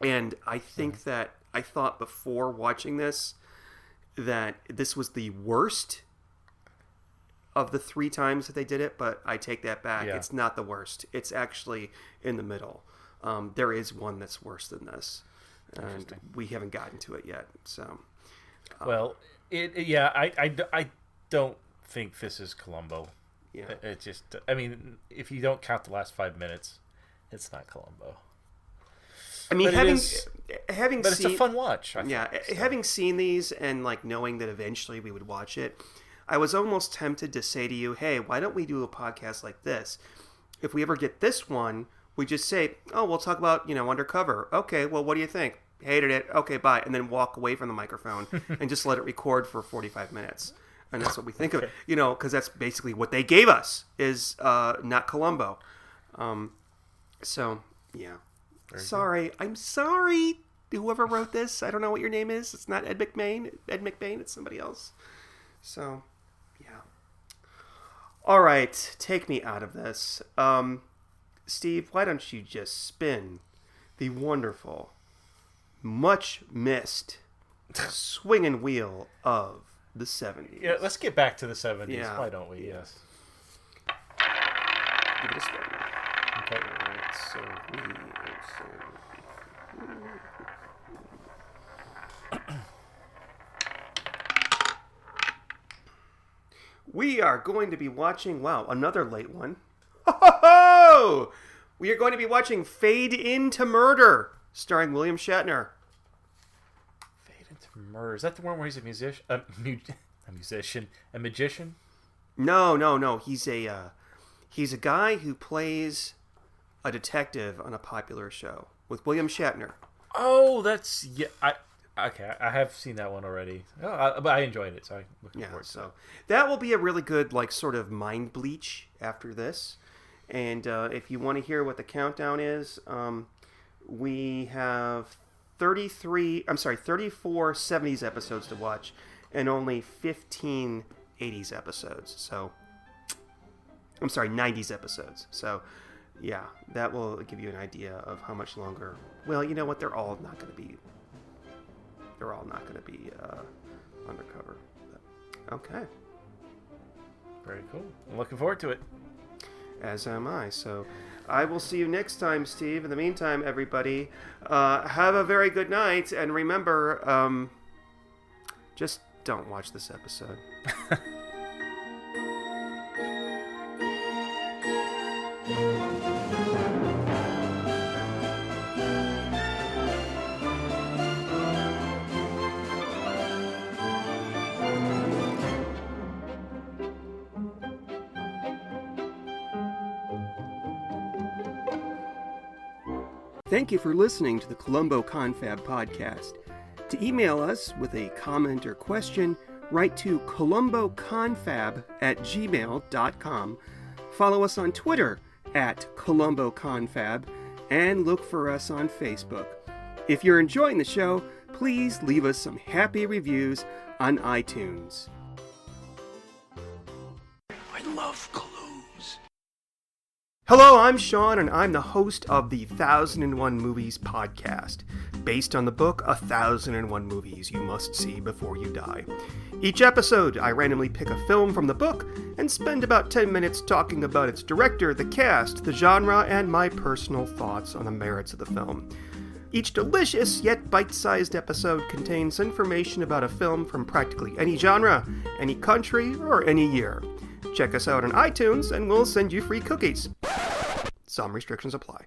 And I think that I thought before watching this that this was the worst of the 3 times that they did it, but I take that back. Yeah. It's not the worst. It's actually in the middle. There is one that's worse than this. And we haven't gotten to it yet. So, well, I don't think this is Columbo. Yeah, it just. I mean, if you don't count the last 5 minutes, it's not Columbo. I mean, having but seen, it's a fun watch. Having seen these and like knowing that eventually we would watch it, I was almost tempted to say to you, "Hey, why don't we do a podcast like this? If we ever get this one, we just say, oh, we'll talk about Undercover. Okay, well, what do you think? Hated it. Okay, bye,' and then walk away from the microphone and just let it record for 45 minutes." And that's what we think of it, because that's basically what they gave us is not Columbo. So, yeah. Sorry. I'm sorry, whoever wrote this. I don't know what your name is. It's not Ed McBain. It's somebody else. So, yeah. All right. Take me out of this. Steve, why don't you just spin the wonderful, much missed swinging wheel of the 70s. Yeah, let's get back to the 70s. Yeah. Why don't we? Yes. Give it a spin. Okay. All right, so we are going to be watching, another late one. Ho-ho-ho! We are going to be watching Fade Into Murder, starring William Shatner. Murder. Is that the one where he's a musician? A magician? No. He's a guy who plays a detective on a popular show with William Shatner. Oh, that's Okay, I have seen that one already. But I enjoyed it, so I'm looking forward to it. That will be a really good, like, sort of mind bleach after this. And if you want to hear what the countdown is, we have 34 70s episodes to watch and only 15 80s episodes. So, I'm sorry, 90s episodes. So, yeah, that will give you an idea of how much longer. Well, you know what? They're all not going to be undercover. But, okay. Very cool. I'm looking forward to it. As am I. So I will see you next time, Steve. In the meantime, everybody, have a very good night. And remember, just don't watch this episode. Thank you for listening to the Columbo Confab podcast. To email us with a comment or question, write to columboconfab@gmail.com. Follow us on Twitter @columboconfab, and look for us on Facebook. If you're enjoying the show, please leave us some happy reviews on iTunes. I love clues. Hello, I'm Sean, and I'm the host of the 1001 Movies podcast, based on the book 1001 Movies You Must See Before You Die. Each episode, I randomly pick a film from the book and spend about 10 minutes talking about its director, the cast, the genre, and my personal thoughts on the merits of the film. Each delicious yet bite-sized episode contains information about a film from practically any genre, any country, or any year. Check us out on iTunes and we'll send you free cookies. Some restrictions apply.